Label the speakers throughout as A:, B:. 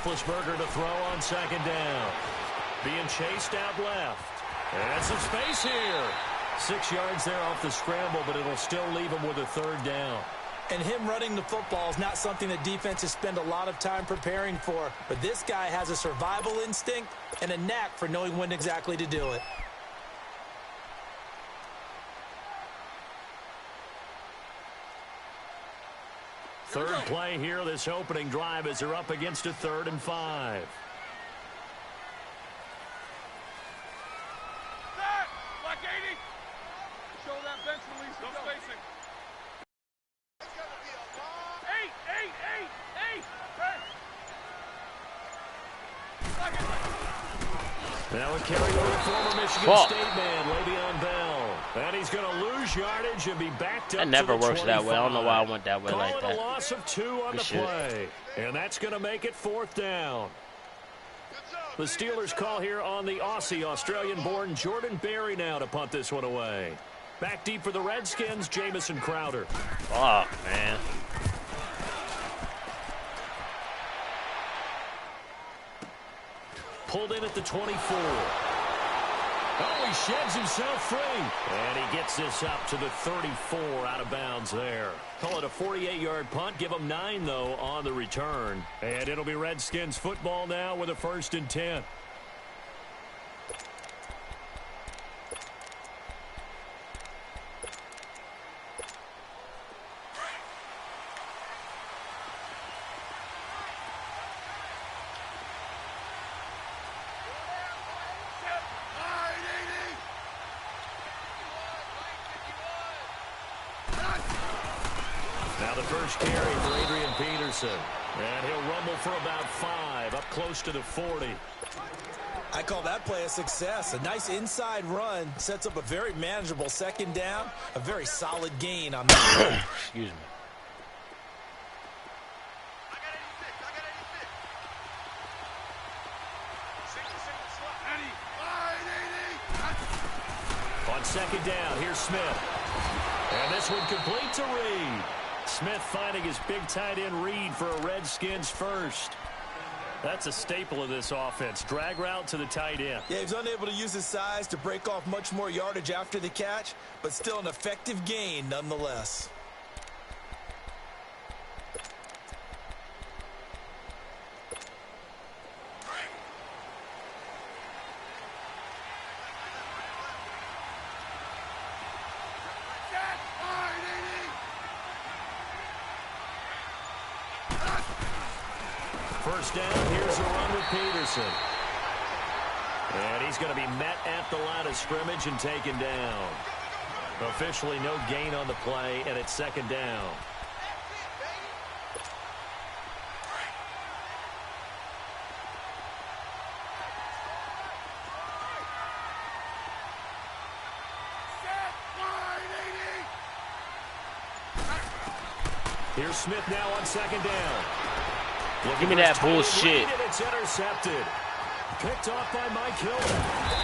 A: Roethlisberger to throw on second down. Being chased out left. And some space here. 6 yards there off the scramble, but it'll still leave him with a third down.
B: And him running the football is not something that defenses spend a lot of time preparing for. But this guy has a survival instinct and a knack for knowing when exactly to do it.
A: Third play here, this opening drive, as they're up against a 3rd and 5.
C: Black 80. Show that bench release. No spacing. It's going to be a long... 8.
A: Now a carry over former Michigan State man, Le'Veon Bell. And he's going to lose yardage and be backed up.
D: That never
A: to the
D: works
A: 25.
D: that way. I don't know why I went that way
A: Call
D: like
A: it
D: that.
A: A loss of 2 on the play. And that's going to make it 4th down. The Steelers call here on the Aussie, Australian-born Jordan Berry now to punt this one away. Back deep for the Redskins, Jamison Crowder.
D: Fuck, man.
A: Pulled in at the 24. Oh, he sheds himself free. And he gets this up to the 34 out of bounds there. Call it a 48-yard punt. Give him 9, though, on the return. And it'll be Redskins football now with a 1st and 10. Now the first carry for Adrian Peterson. And he'll rumble for about 5, up close to the 40.
B: I call that play a success. A nice inside run sets up a very manageable 2nd down. A very solid gain on that.
D: Excuse me.
A: On 2nd down, here's Smith. And this one complete to Reed. Smith finding his big tight end Reed for a Redskins first. That's a staple of this offense. Drag route to the tight end.
B: Yeah, he's unable to use his size to break off much more yardage after the catch, but still an effective gain nonetheless.
A: First down, here's a run with Peterson. And he's going to be met at the line of scrimmage and taken down. Officially no gain on the play, and it's 2nd down. Here's Smith now on 2nd down.
D: Give me that bullshit.
A: It's intercepted. Picked off by Mike Hill.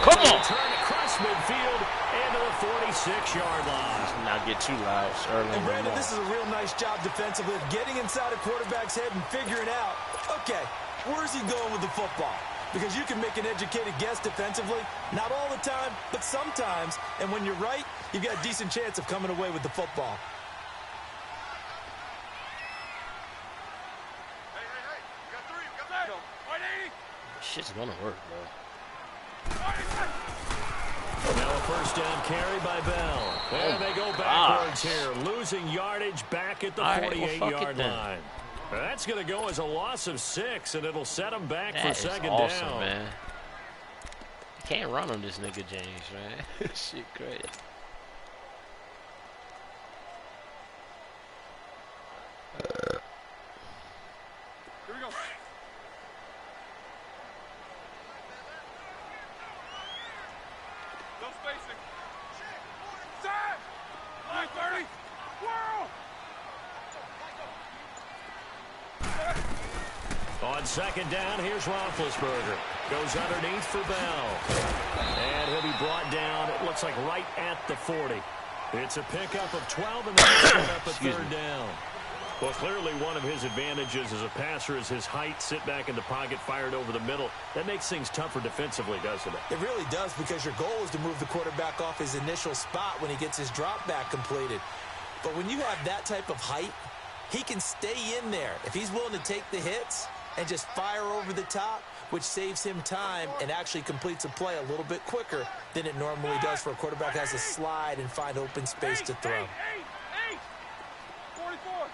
D: Come on.
A: Turn across midfield and to the 46-yard line.
D: Let's not get too loud early.
B: And Brandon, this is a real nice job defensively of getting inside a quarterback's head and figuring out, okay, where's he going with the football? Because you can make an educated guess defensively, not all the time, but sometimes. And when you're right, you've got a decent chance of coming away with the football.
D: Shit's gonna work, bro.
A: Now a first down carry by Bell. And they go backwards here, losing yardage back at the 48-yard line. That's going to go as a loss of 6, and it'll set them back for 2nd
D: awesome,
A: down.
D: Man. You can't run on this nigga James, man. Shit crazy.
C: Here we go. No spacing. Set. Line 30. Whirl.
A: On 2nd down, here's Roethlisberger. Goes underneath for Bell. And he'll be brought down, it looks like right at the 40. It's a pickup of 12, and then set up a 3rd down. Well, clearly one of his advantages as a passer is his height. Sit back in the pocket, fired over the middle. That makes things tougher defensively, doesn't it?
B: It really does, because your goal is to move the quarterback off his initial spot when he gets his drop back completed. But when you have that type of height, he can stay in there if he's willing to take the hits and just fire over the top, which saves him time and actually completes a play a little bit quicker than it normally does for a quarterback who has to slide and find open space to throw.
C: 44.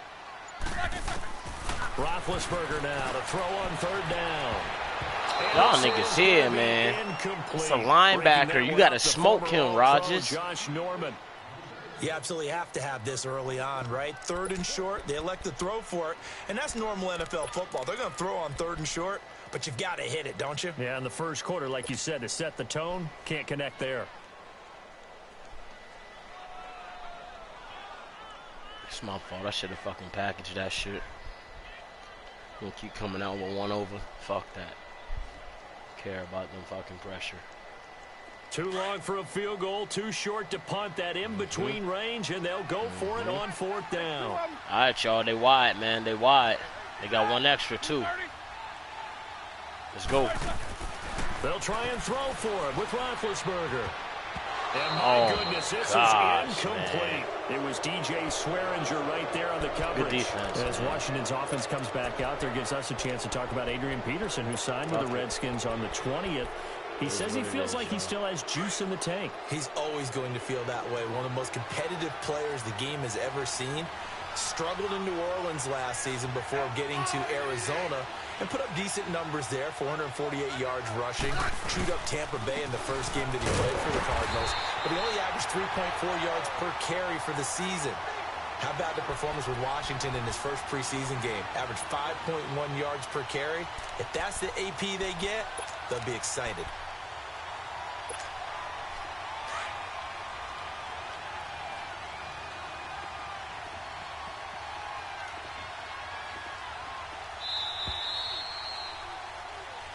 A: Roethlisberger now to throw on third down.
D: Y'all niggas here, man. It's a linebacker. You got to smoke him, Rodgers.
A: Josh Norman.
B: You absolutely have to have this early on, right? Third and short, they elect to throw for it, and that's normal NFL football. They're going to throw on third and short, but you've got to hit it, don't you?
A: Yeah, in the first quarter, like you said, to set the tone, can't connect there.
D: It's my fault. I should have fucking packaged that shit. Gonna keep coming out with one over. Fuck that. Care about them fucking pressure.
A: Too long for a field goal, too short to punt. That in-between range, and they'll go for it on fourth down.
D: All right, y'all. They wide, man. They wide. They got one extra, too. Let's go.
A: They'll try and throw for it with Roethlisberger. And my goodness, this is incomplete. Man. It was DJ Swearinger right there on the coverage.
D: Good defense.
A: As Washington's offense comes back out there, gives us a chance to talk about Adrian Peterson, who signed with the Redskins on the 20th. He says he feels like he still has juice in the tank.
B: He's always going to feel that way. One of the most competitive players the game has ever seen. Struggled in New Orleans last season before getting to Arizona and put up decent numbers there, 448 yards rushing. Chewed up Tampa Bay in the first game that he played for the Cardinals, but he only averaged 3.4 yards per carry for the season. How about the performance with Washington in his first preseason game? Averaged 5.1 yards per carry. If that's the AP they get, they'll be excited.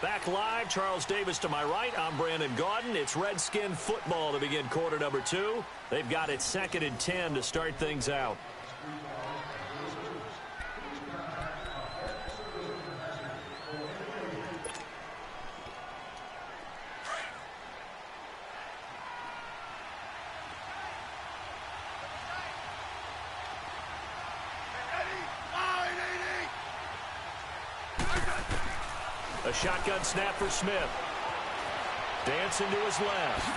A: Back live, Charles Davis to my right. I'm Brandon Gaudin. It's Redskin football to begin quarter number 2. They've got it 2nd and 10 to start things out. A shotgun snap for Smith. Dancing to his left.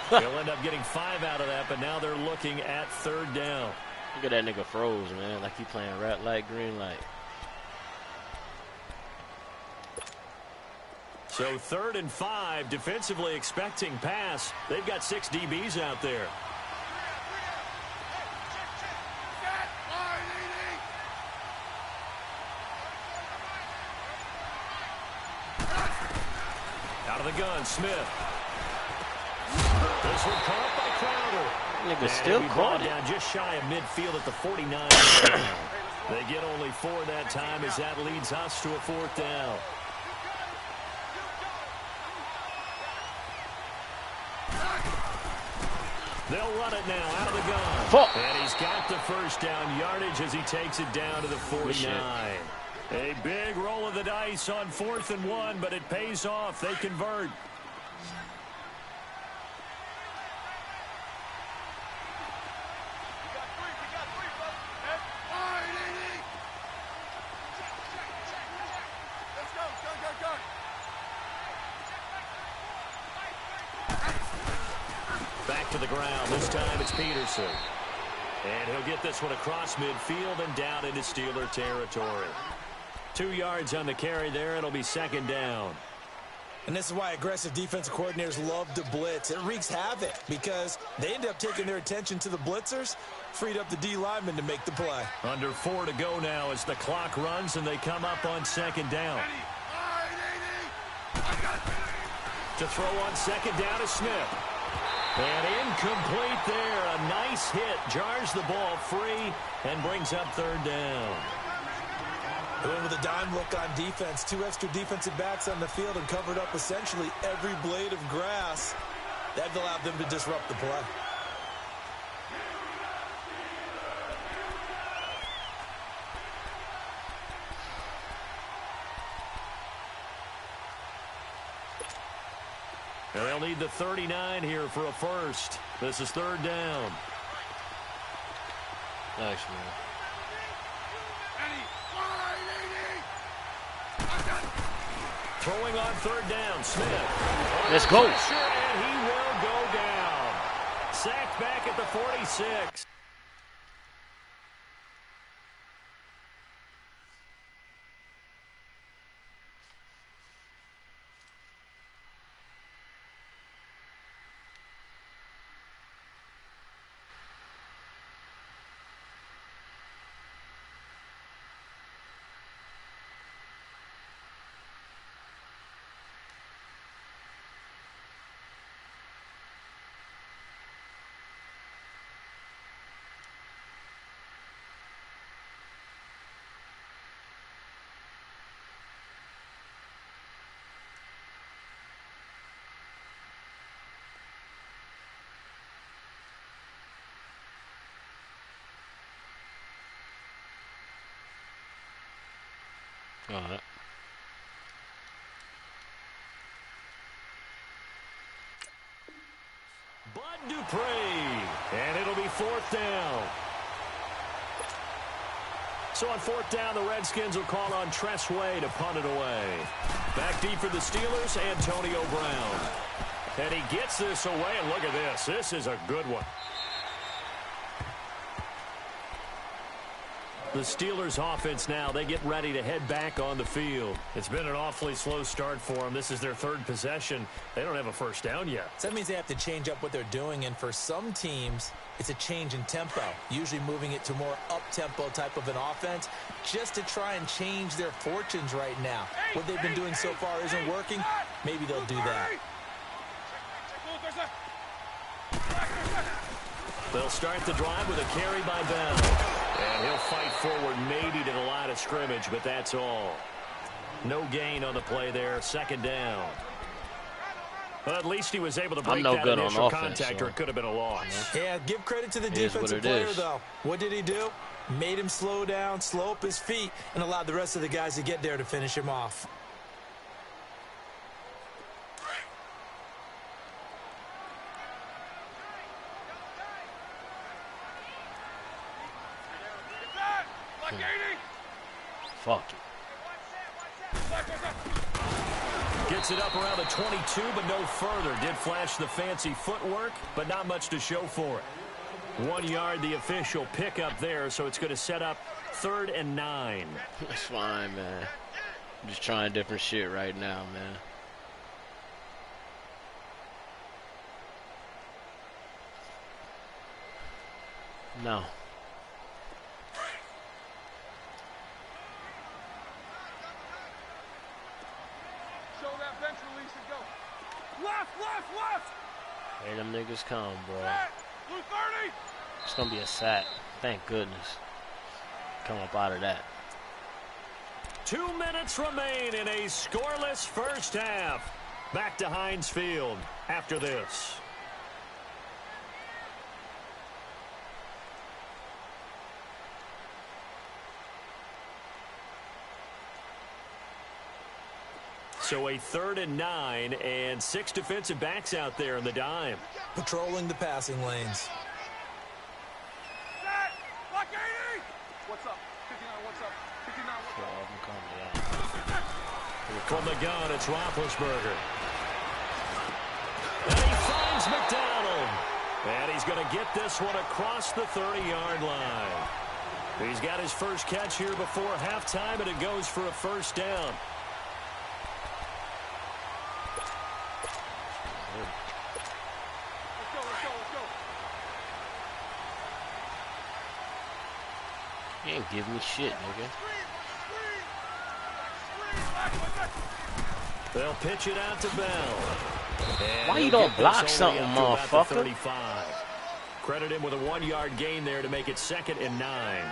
A: They'll end up getting 5 out of that, but now they're looking at 3rd down.
D: Look at that nigga froze, man. Like he playing red light, green light.
A: So 3rd and 5, defensively expecting pass. They've got 6 DBs out there. Out of the gun, Smith. This one caught by Crowder.
D: Nigga still caught it.
A: Down just shy of midfield at the 49. They get only 4 that time as that leads us to a 4th down. They'll run it now out of the gun.
D: Fuck.
A: And he's got the first down yardage as he takes it down to the 49. A big roll of the dice on 4th and 1, but it pays off. They convert. Back to the ground. This time it's Peterson. And he'll get this one across midfield and down into Steeler territory. 2 yards on the carry there. It'll be 2nd down.
B: And this is why aggressive defensive coordinators love to blitz. It wreaks havoc because they end up taking their attention to the blitzers, freed up the D lineman to make the play.
A: Under 4 to go now as the clock runs and they come up on 2nd down. To throw on 2nd down is Smith. And incomplete there. A nice hit. Jars the ball free and brings up 3rd down.
B: Going with a dime look on defense. 2 extra defensive backs on the field and covered up essentially every blade of grass. That allowed them to disrupt the play.
A: And they'll need the 39 here for a first. This is third down.
D: Thanks, man.
A: Throwing on third down, Smith.
D: Let's go.
A: And he will go down. Sacked back at the 46.
D: All right.
A: Bud Dupree, and it'll be fourth down. So on fourth down, the Redskins will call on Tress Way to punt it away. Back deep for the Steelers, Antonio Brown. And he gets this away, and look at this. This is a good one. The Steelers offense now, they get ready to head back on the field. It's been an awfully slow start for them. This is their third possession. They don't have a first down yet.
B: So that means they have to change up what they're doing, and for some teams, it's a change in tempo, usually moving it to more up-tempo type of an offense just to try and change their fortunes right now. What they've been doing so far isn't working. Maybe they'll do that.
A: They'll start the drive with a carry by Bell. And he'll fight forward maybe to the line of scrimmage, but that's all. No gain on the play there. Second down. But at least he was able to break that initial contact, or it could have been a loss.
B: Yeah, give credit to the defensive player, though. What did he do? Made him slow down, slow up his feet, and allowed the rest of the guys to get there to finish him off.
D: Fuck it.
A: Gets it up around the 22, but no further. Did flash the fancy footwork, but not much to show for it. 1 yard, the official pickup there, so it's going to set up 3rd and 9.
D: That's fine, man. I'm just trying different shit right now, man. No. Hey, them niggas come, bro. It's gonna be a sack. Thank goodness. Come up out of that.
A: 2 minutes remain in a scoreless first half. Back to Heinz Field after this. So a 3rd and 9, and 6 defensive backs out there in the dime.
B: Patrolling the passing lanes.
C: What's up? 59, what's up? 59, what's up?
A: From the gun, it's Roethlisberger. And he finds McDonald. And he's going to get this one across the 30-yard line. He's got his first catch here before halftime, and it goes for a first down.
D: You ain't give me shit, nigga.
A: They'll pitch it out to Bell. And
D: why you don't block something, motherfucker?
A: Credit him with a 1-yard gain there to make it 2nd and 9.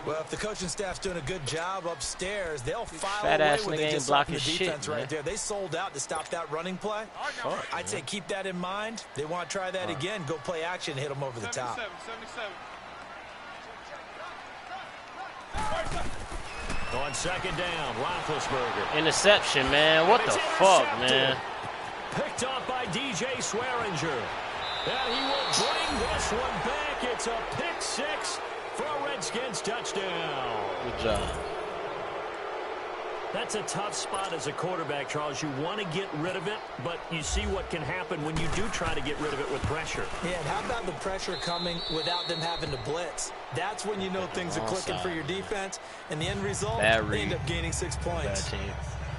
B: Well, if the coaching staff's doing a good job upstairs, they'll file
D: Fat
B: away
D: ass
B: when
D: nigga
B: they
D: ain't
B: just
D: blocking
B: the defense
D: shit,
B: right
D: man.
B: there. They sold out to stop that running play.
D: Fuck,
B: I'd say keep that in mind. They want to try that again. Go play action, hit them over the top.
C: 77.
A: On 2nd down, Roethlisberger.
D: Interception, man. What the fuck, man?
A: Picked off by DJ Swearinger. And he will bring this one back. It's a pick six for a Redskins touchdown.
D: Good job.
A: That's a tough spot as a quarterback, Charles. You want to get rid of it, but you see what can happen when you do try to get rid of it with pressure.
B: Yeah, and how about the pressure coming without them having to blitz? That's when you know things are clicking for your defense, and the end result, they end up gaining 6 points.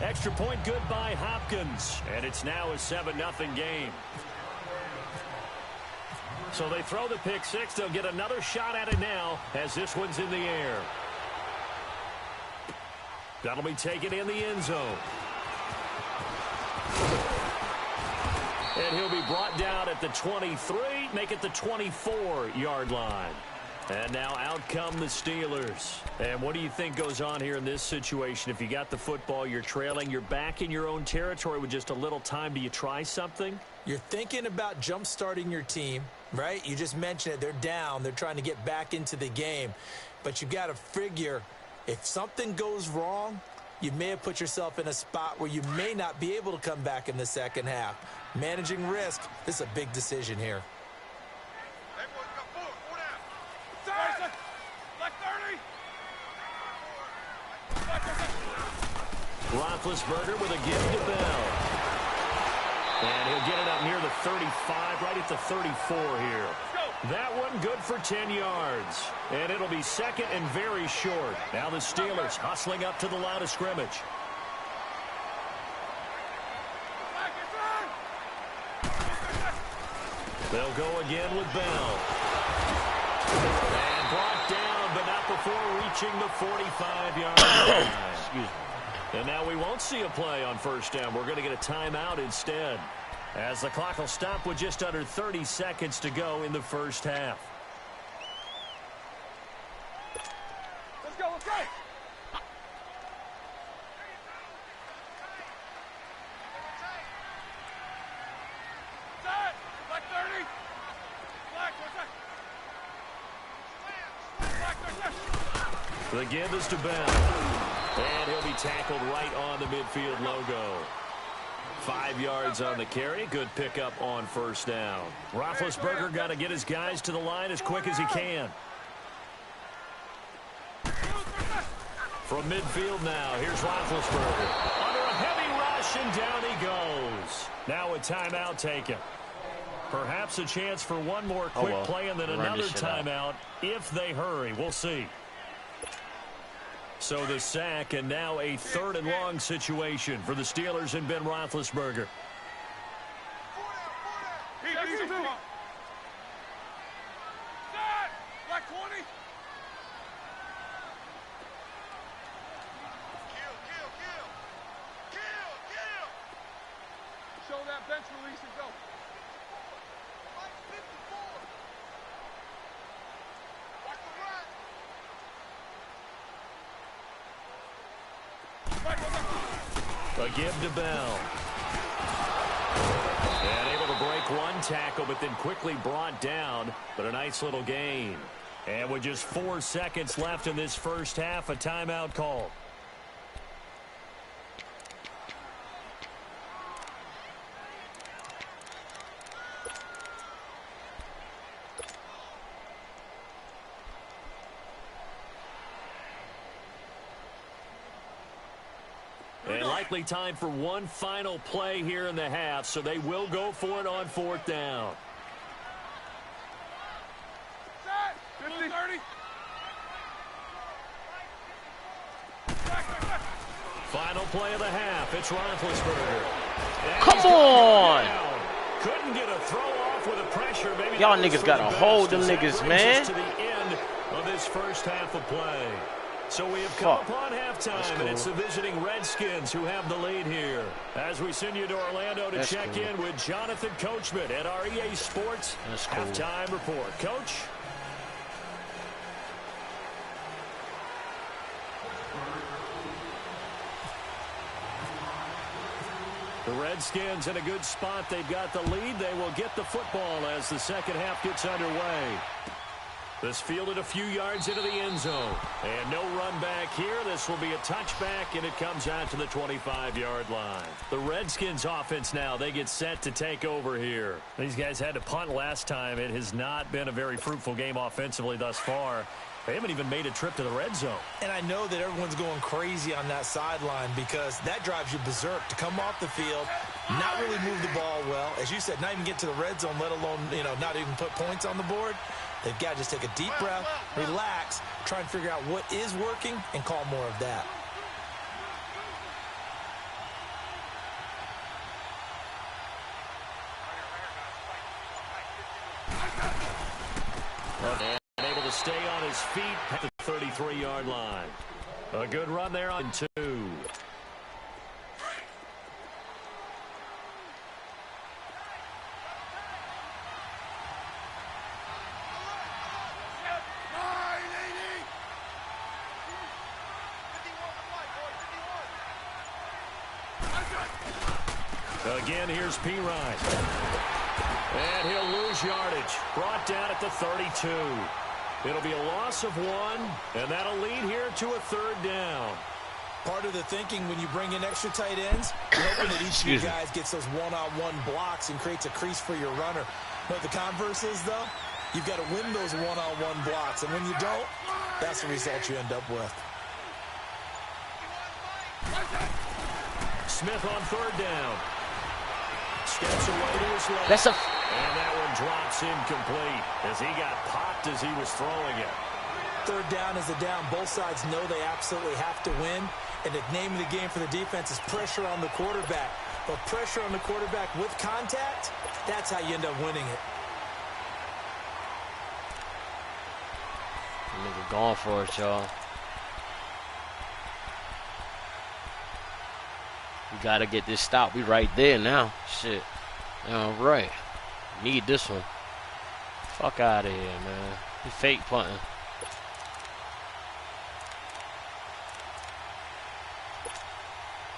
A: Extra point good by Hopkins, and it's now a 7-0 game. So they throw the pick six. They'll get another shot at it now as this one's in the air. That'll be taken in the end zone. And he'll be brought down at the 23, make it the 24-yard line. And now out come the Steelers. And what do you think goes on here in this situation? If you got the football, you're trailing, you're back in your own territory with just a little time. Do you try something?
B: You're thinking about jump-starting your team, right? You just mentioned it. They're down. They're trying to get back into the game. But you got to figure, if something goes wrong, you may have put yourself in a spot where you may not be able to come back in the second half. Managing risk, this is a big decision here.
A: Roethlisberger with a give to Bell. And he'll get it up near the 35, right at the 34 here. That one good for 10 yards. And it'll be second and very short. Now the Steelers hustling up to the line of scrimmage. They'll go again with Bell. And brought down, but not before reaching the 45-yard line.
D: Excuse me.
A: And now we won't see a play on first down. We're going to get a timeout instead, as the clock will stop with just under 30 seconds to go in the first half.
C: Let's go, let's go. Black 30. Black,
A: the give is to Bell. And he'll be tackled right on the midfield logo. 5 yards on the carry. Good pickup on first down. Roethlisberger got to get his guys to the line as quick as he can. From midfield now, here's Roethlisberger. Under a heavy rush, and down he goes. Now a timeout taken. Perhaps a chance for one more quick play and then another timeout if they hurry. We'll see. So the sack, and now a 3rd and long situation for the Steelers and Ben Roethlisberger.
C: Black 20. Show that bench release and go.
A: A give to Bell. And able to break one tackle, but then quickly brought down. But a nice little gain. And with just 4 seconds left in this first half, a timeout call. And likely time for one final play here in the half, so they will go for it on 4th down.
C: 50, 30.
A: Final play of the half. It's Roethlisberger.
D: Come on!
A: Couldn't get a throw off with the pressure. Maybe
D: y'all niggas got to hold them niggas, man.
A: To the end of this first half of play. So we have come upon halftime, and it's the visiting Redskins who have the lead here. As we send you to Orlando to check in with Jonathan Coachman at our EA Sports halftime report. Coach? The Redskins in a good spot. They've got the lead. They will get the football as the second half gets underway. This fielded a few yards into the end zone. And no run back here. This will be a touchback, and it comes out to the 25-yard line. The Redskins offense now, they get set to take over here. These guys had to punt last time. It has not been a very fruitful game offensively thus far. They haven't even made a trip to the red zone.
B: And I know that everyone's going crazy on that sideline because that drives you berserk to come off the field, not really move the ball well. As you said, not even get to the red zone, let alone, not even put points on the board. They've got to just take a deep breath, relax, try and figure out what is working, and call more of that.
A: And able to stay on his feet at the 33-yard line. A good run there on 2. Again, here's P. Ryan. And he'll lose yardage. Brought down at the 32. It'll be a loss of 1, and that'll lead here to a 3rd down.
B: Part of the thinking when you bring in extra tight ends, you're hoping that each of you guys gets those one-on-one blocks and creates a crease for your runner. But the converse is, though, you've got to win those one-on-one blocks. And when you don't, that's the result you end up with.
A: Smith on 3rd down. Steps away to his left.
D: That's a...
A: And that one drops incomplete as he got popped as he was throwing it.
B: 3rd down is a down. Both sides know they absolutely have to win. And the name of the game for the defense is pressure on the quarterback. But pressure on the quarterback with contact, that's how you end up winning it.
D: Nigga going for it, y'all. We got to get this stop. We right there now. Shit. All right. Need this one. Fuck out of here, man. He fake punting.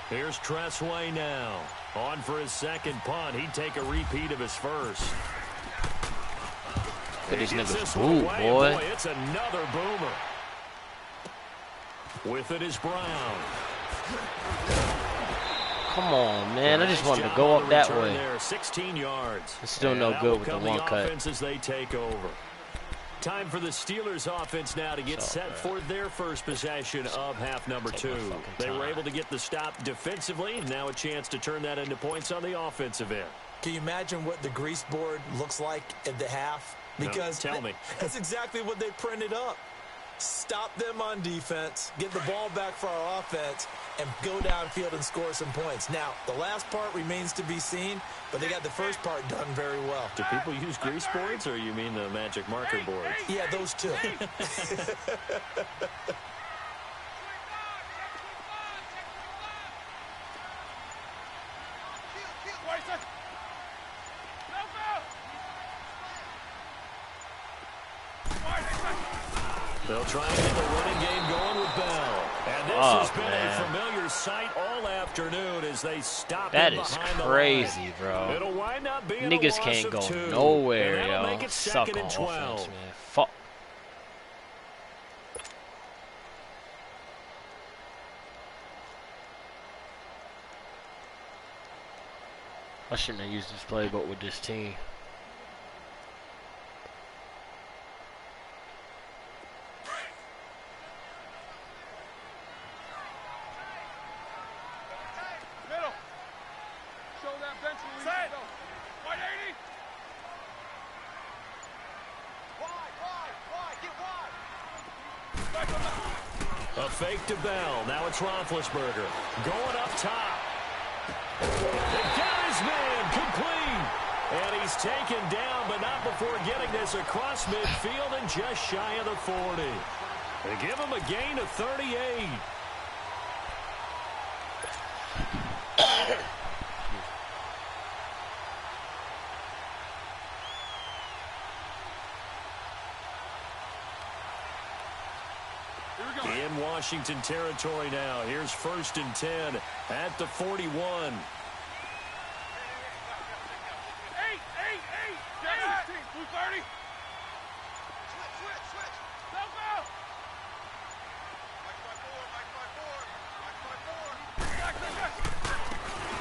A: Here's Tressway now. On for his 2nd punt. He'd take a repeat of his first.
D: Look at these niggas boot, boy.
A: It's another boomer. With it is Brown.
D: Come on, man. I just wanted to go up that way.
A: There, 16 yards.
D: It's still no good with the one cut.
A: As they take over. Time for the Steelers offense now to get set for their first possession of half number 2. They were able to get the stop defensively. Now a chance to turn that into points on the offensive end.
B: Can you imagine what the grease board looks like at the half? Because
A: tell me.
B: That's exactly what they printed up. Stop them on defense, get the ball back for our offense, and go downfield and score some points. Now, the last part remains to be seen, but they got the first part done very well.
A: Do people use grease boards, or you mean the magic marker boards?
B: Yeah, those two.
A: They'll try and get the running game going with Bell. And this has been a familiar sight all afternoon as they stop him behind the line.
D: That is crazy, bro.
A: It'll wind up being
D: niggas
A: a loss
D: can't
A: of
D: go
A: 2.
D: nowhere,
A: and
D: yo.
A: Make it
D: Suck
A: 2nd
D: on
A: and 12.
D: offense, man. Fuck. I shouldn't have used this playbook with this team.
A: A fake to Bell. Now it's Roethlisberger. Going up top. They got his man complete. And he's taken down, but not before getting this across midfield and just shy of the 40. They give him a gain of 38. In Washington territory now. Here's 1st and 10 at the 41.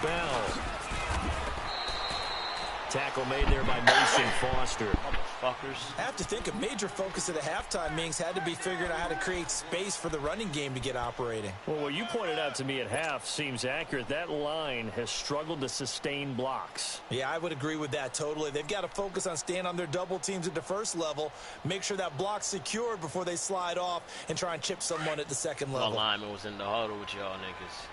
A: Bell. Tackle made there by Mason Foster.
D: Motherfuckers.
B: I have to think a major focus of the halftime meetings had to be figuring out how to create space for the running game to get operating.
A: Well, what you pointed out to me at half seems accurate. That line has struggled to sustain blocks.
B: Yeah, I would agree with that totally. They've got to focus on staying on their double teams at the first level, make sure that block's secured before they slide off and try and chip someone at the second level.
D: My lineman was in the huddle with y'all niggas.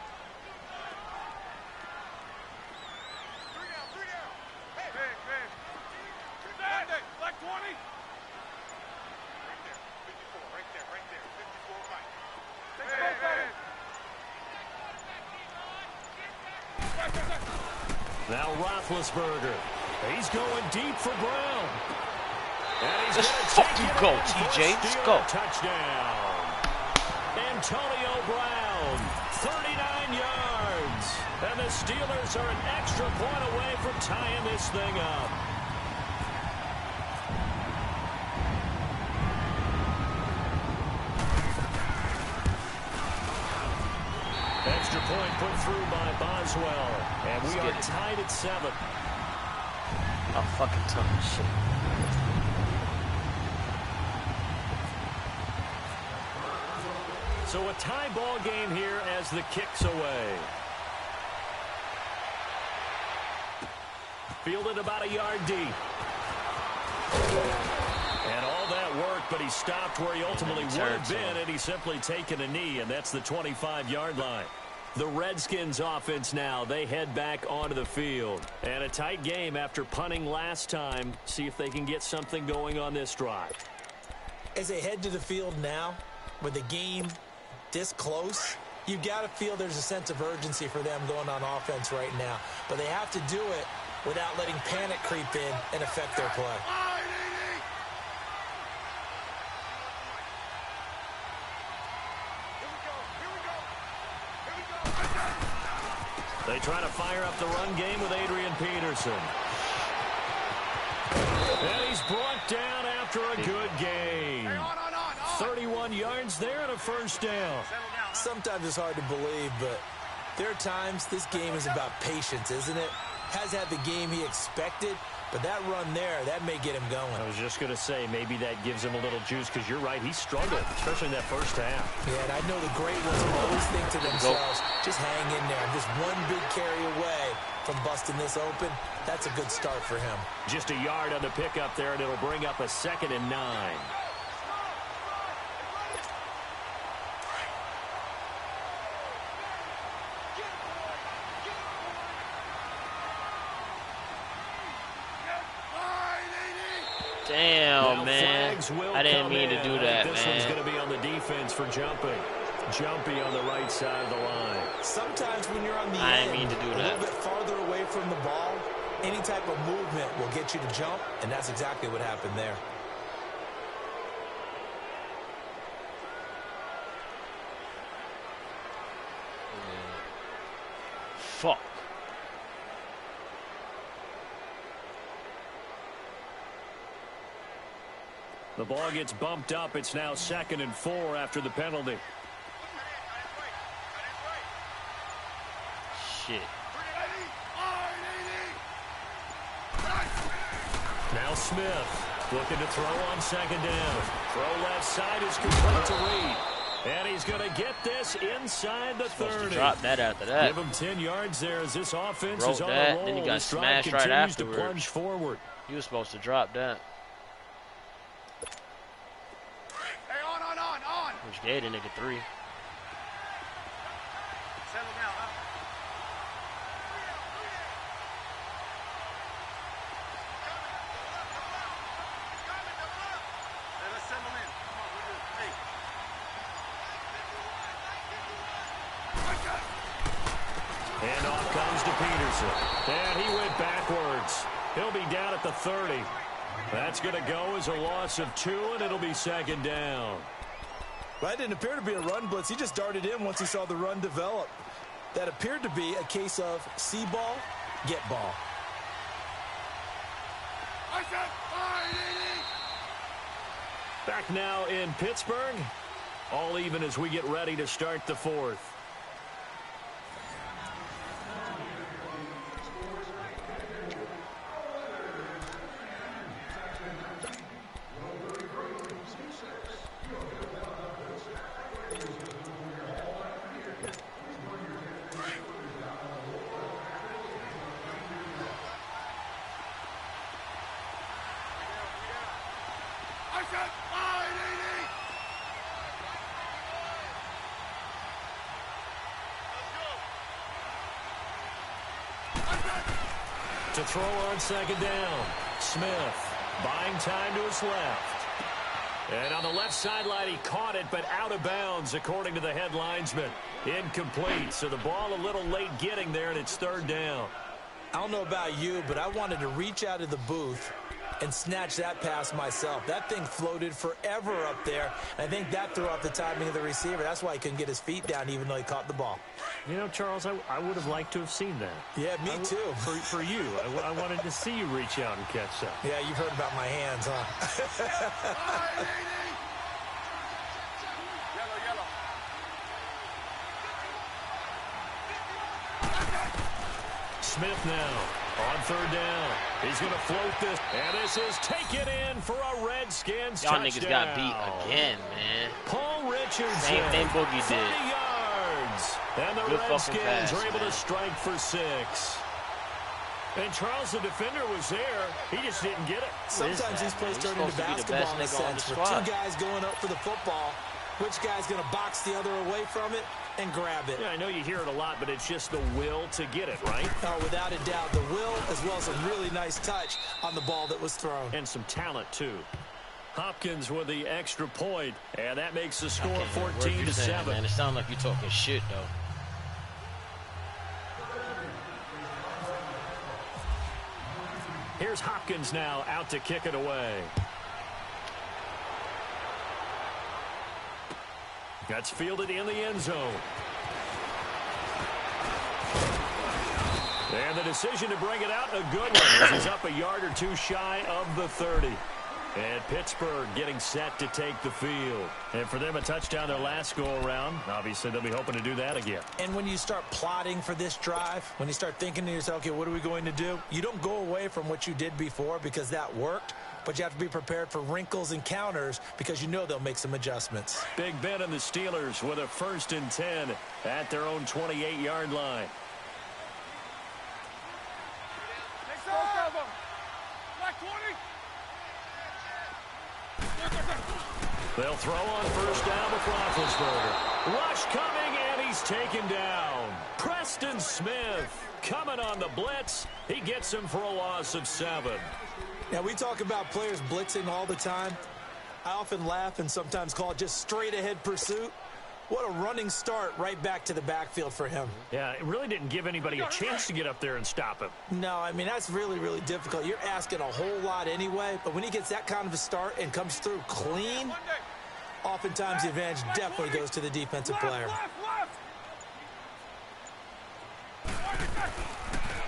A: Now Roethlisberger. He's going deep for Brown. And
D: Let's fucking go, TJ. Let's go.
A: Touchdown. Antonio Brown, 39 yards. And the Steelers are an extra point away from tying this thing up. Extra point put through by Boswell. And we are tied at 7.
D: Oh, fucking tongue shit.
A: So a tie ball game here as the kick's away. Fielded about a yard deep. And all that work, but he stopped where he ultimately would have been, and he's simply taken a knee, and that's the 25-yard line. The Redskins offense now, they head back onto the field. And a tight game after punting last time. See if they can get something going on this drive.
B: As they head to the field now, with the game this close, you've got to feel there's a sense of urgency for them going on offense right now. But they have to do it without letting panic creep in and affect their play.
A: They try to fire up the run game with Adrian Peterson. And he's brought down after a good game. 31 yards there and a first down.
B: Sometimes it's hard to believe, but there are times this game is about patience, isn't it? Has had the game he expected, but that run there, that may get him going.
A: I was just going to say, maybe that gives him a little juice, because you're right, he struggled, especially in that first half.
B: Yeah, and I know the great ones will always think to themselves, just hang in there. I'm just one big carry away from busting this open. That's a good start for him.
A: Just a yard on the pickup there, and it'll bring up a 2nd and 9.
D: Damn, man. I didn't mean to do that,
A: this
D: man.
A: This one's going to be on the defense for jumping. Jumpy on the right side of the line.
B: Sometimes when you're on the
D: I
B: end,
D: didn't mean to do
B: a
D: that.
B: little bit farther away from the ball, any type of movement will get you to jump, and that's exactly what happened there.
D: Fuck.
A: The ball gets bumped up. It's now 2nd and 4 after the penalty.
D: Shit.
A: Now Smith looking to throw on 2nd down. Throw left side is complete to Reed. And he's going to get this inside the 30.
D: Drop that after that.
A: Give him 10 yards there as this offense
D: Broke
A: is on
D: that,
A: a roll.
D: then you got
A: This drive
D: smashed right
A: continues to
D: afterwards.
A: plunge forward.
D: You were supposed to drop that. Which gave the nigga 3.
C: Settle down, huh? Hey, let's settle in. Come on, we're good. Hey.
A: And off comes to Peterson. And he went backwards. He'll be down at the 30. That's going to go as a loss of 2, and it'll be 2nd down.
B: Well, that didn't appear to be a run blitz. He just darted in once he saw the run develop. That appeared to be a case of see ball, get ball.
A: Back now in Pittsburgh. All even as we get ready to start the 4th. To throw on second down. Smith buying time to his left. And on the left sideline, he caught it, but out of bounds, according to the head linesman. Incomplete, so the ball a little late getting there, and it's third down.
B: I don't know about you, but I wanted to reach out of the booth and snatch that pass myself. That thing floated forever up there. And I think that threw off the timing of the receiver. That's why he couldn't get his feet down, even though he caught the ball.
A: You know, Charles, I would have liked to have seen that.
B: Yeah, me too.
A: For you. I wanted to see you reach out and catch that.
B: Yeah, you've heard about my hands, huh?
A: Smith now on third down. He's going to float this. And this is taken in for a Redskins touchdown.
D: Y'all niggas got beat again, man.
A: Paul Richardson.
D: Same thing Boogie did.
A: 30 yards. And the
D: Good
A: Redskins are able
D: man.
A: to strike for 6. And Charles, the defender, was there. He just didn't get it.
B: Sometimes these plays turn into basketball in a sense. With two guys going up for the football, which guy's going to box the other away from it and grab it?
A: Yeah, I know you hear it a lot, but it's just the will to get it, right?
B: Oh, without a doubt. The will, as well as a really nice touch on the ball that was thrown.
A: And some talent, too. Hopkins with the extra point, and that makes the score 14-7.
D: Man, it sounds like you're talking shit, though.
A: Here's Hopkins now out to kick it away. That's fielded in the end zone. And the decision to bring it out, a good one, as he's up a yard or two shy of the 30. And Pittsburgh getting set to take the field. And for them, a touchdown their last go-around. Obviously, they'll be hoping to do that again.
B: And when you start plotting for this drive, when you start thinking to yourself, okay, what are we going to do? You don't go away from what you did before because that worked, but you have to be prepared for wrinkles and counters because you know they'll make some adjustments.
A: Big Ben and the Steelers with a 1st and 10 at their own 28-yard line. They'll throw on first down with Roethlisberger. Rush coming, and he's taken down. Preston Smith coming on the blitz. He gets him for a loss of 7.
B: Now, we talk about players blitzing all the time. I often laugh and sometimes call it just straight-ahead pursuit. What a running start right back to the backfield for him.
A: Yeah, it really didn't give anybody a chance to get up there and stop him.
B: No, I mean, that's really, really difficult. You're asking a whole lot anyway, but when he gets that kind of a start and comes through clean, oftentimes the advantage definitely goes to the defensive player.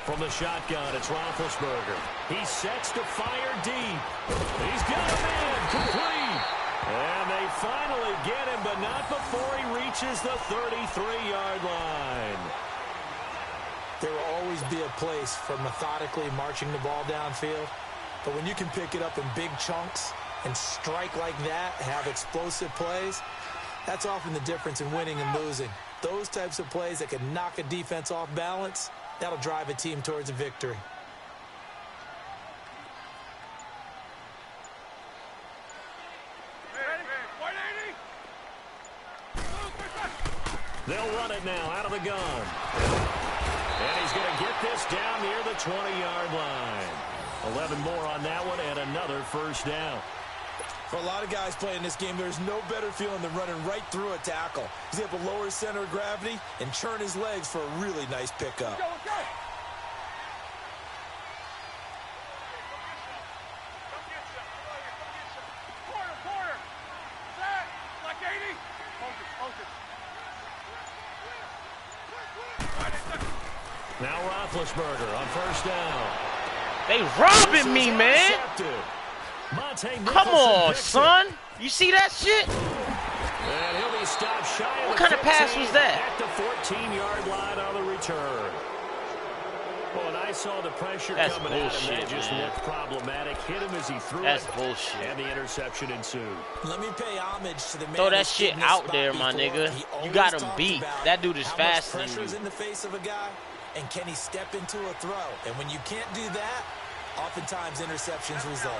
A: From the shotgun, it's Roethlisberger. He sets to fire deep. He's got him in, complete. And they finally get him, but not before he reaches the 33-yard line.
B: There will always be a place for methodically marching the ball downfield. But when you can pick it up in big chunks and strike like that, have explosive plays, that's often the difference in winning and losing. Those types of plays that can knock a defense off balance, that'll drive a team towards a victory.
A: They'll run it now out of the gun. And he's going to get this down near the 20-yard line. 11 more on that one and another first down.
B: For a lot of guys playing this game, there's no better feeling than running right through a tackle. He's able to lower his center of gravity and churn his legs for a really nice pickup.
C: Let's go. Quarter. Set. Like 80. Focus.
A: Now Roethlisberger on first down.
D: They robbing me, man. Come on, son. You see that shit?
A: And he'll be stopped shy of
D: What kind of pass was that?
A: At the 14-yard line on the return. Well, and I saw the pressure coming at him. That just looked problematic. Hit him as he threw it.
D: That's bullshit.
A: And the interception ensued.
B: Let me pay homage to the man.
D: Throw that shit out there, my nigga. You got him beat. That dude is faster than you.
B: Pressure's in the face of a guy, and can he step into a throw? And when you can't do that, oftentimes interceptions result.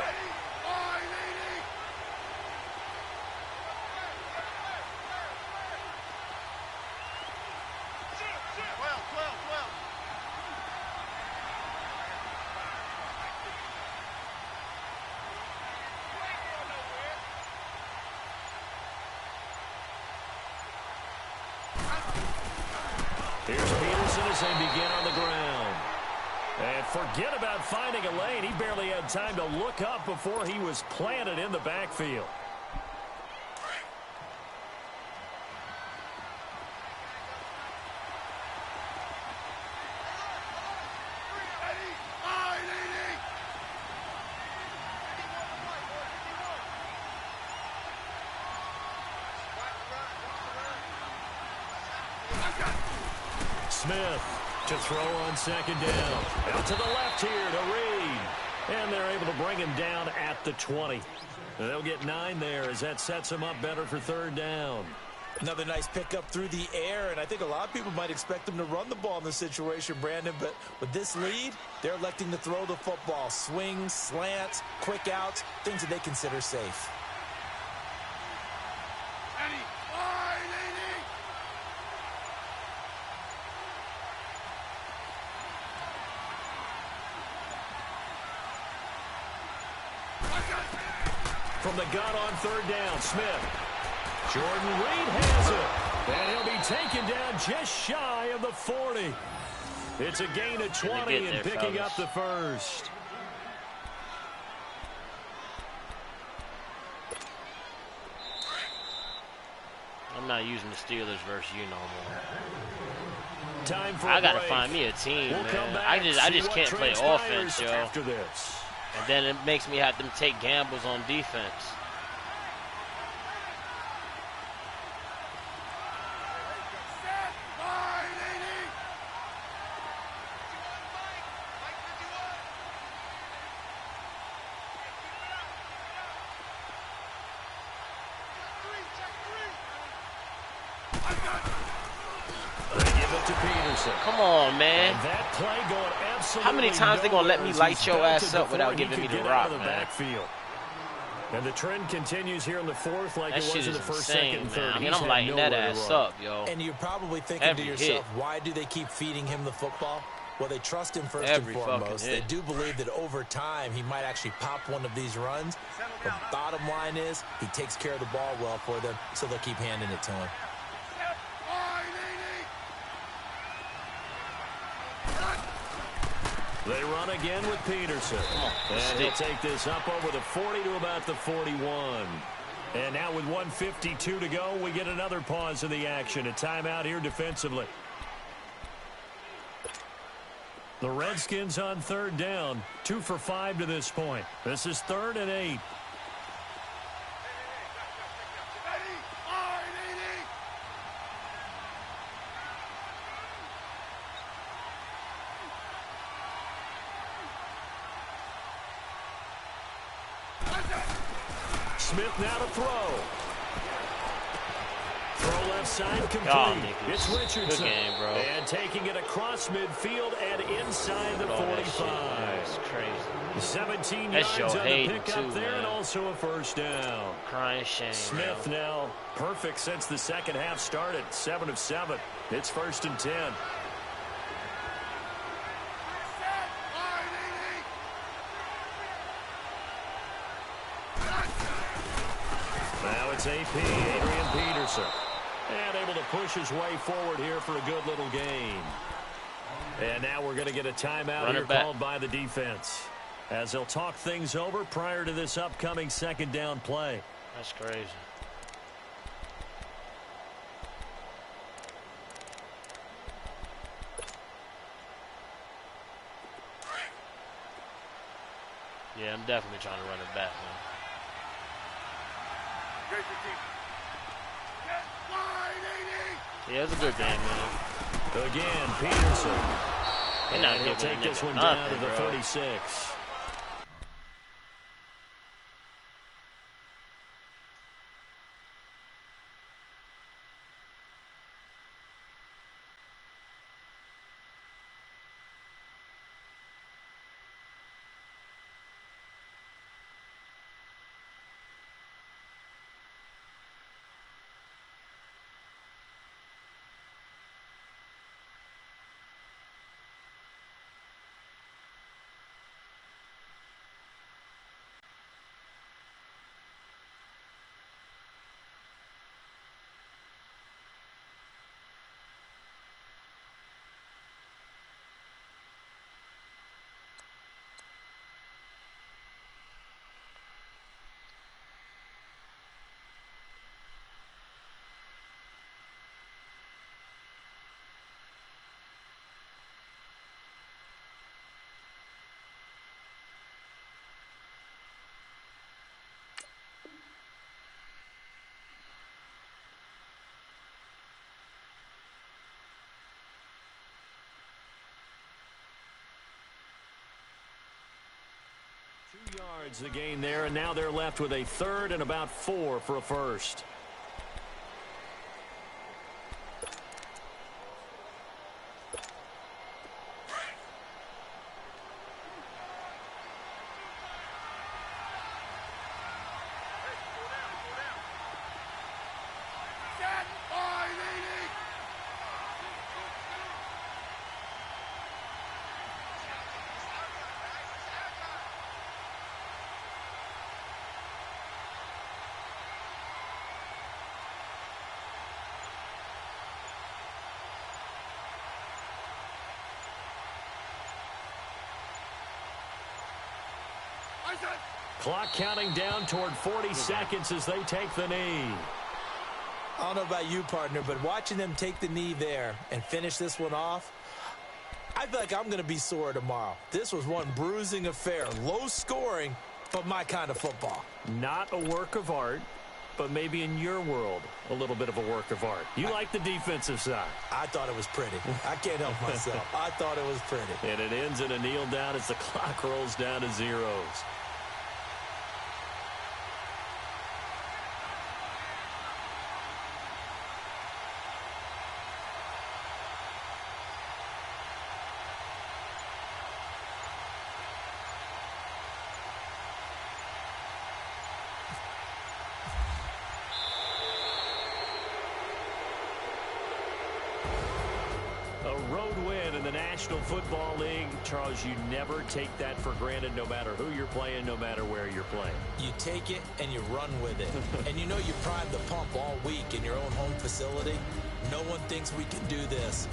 A: Here's Peterson as they begin on the ground. And forget about finding a lane. He barely had time to look up before he was planted in the backfield. Smith to throw on second down. Out to the left here to Reed. And they're able to bring him down at the 20. They'll get 9 there as that sets them up better for third down.
B: Another nice pickup through the air, and I think a lot of people might expect them to run the ball in this situation, Brandon, but with this lead, they're electing to throw the football. Swings, slants, quick outs, things that they consider safe.
A: From the gun on third down, Smith. Jordan Reed has it. And he'll be taken down just shy of the 40. It's a gain of 20 and picking up the first.
D: I'm not using the Steelers versus you no more.
A: Time for
D: I gotta find me a team, man. I just can't play offense, yo.
A: After this.
D: And then it makes me have to take gambles on defense. Come on, man.
A: That play going absolutely
D: how many times they gonna let me light your ass up without giving me the rock, man?
A: Backfield. And the trend continues here in the fourth like
D: that
A: it was in the first, second, and third.
D: I mean, I'm lighting that ass up, yo.
B: And you're probably thinking to yourself, why do they keep feeding him the football? Well, they trust him first and foremost. They do believe that over time he might actually pop one of these runs. The bottom line is he takes care of the ball well for them, so they'll keep handing it to him.
A: They run again with Peterson. And he'll take this up over the 40 to about the 41. And now with 1:52 to go, we get another pause in the action. A timeout here defensively. The Redskins on third down. 2 for 5 to this point. This is 3rd and 8. Smith now to throw. Throw left side complete. It's Richardson.
D: Good game, bro.
A: And taking it across midfield and inside the 45.
D: That's crazy.
A: 17
D: That's
A: yards on the
D: Hayden
A: pickup
D: too,
A: there,
D: man.
A: and also a first down.
D: Crying shame.
A: Smith
D: bro.
A: now perfect since the second half started. 7 of 7. It's 1st and 10. Now it's AP, Adrian Peterson. And able to push his way forward here for a good little gain. And now we're going to get a timeout here called by the defense, as they'll talk things over prior to this upcoming second down play.
D: That's crazy. Yeah, I'm definitely trying to run it back, man. Yeah, it's a good game, man.
A: Again, Peterson.
D: And
A: he'll take this one down to the 36. yards the gain there, and now they're left with a third and about 4 for a first. Clock counting down toward 40 seconds as they take the knee.
B: I don't know about you, partner, but watching them take the knee there and finish this one off, I feel like I'm going to be sore tomorrow. This was one bruising affair, low scoring, but my kind of football.
A: Not a work of art, but maybe in your world, a little bit of a work of art. You like the defensive side.
B: I thought it was pretty. I can't help myself. I thought it was pretty.
A: And it ends in a kneel down as the clock rolls down to zeros. Road win in the National Football League. Charles, you never take that for granted no matter who you're playing, no matter where you're playing.
B: You take it and you run with it. And you know you primed the pump all week in your own home facility. No one thinks we can do this.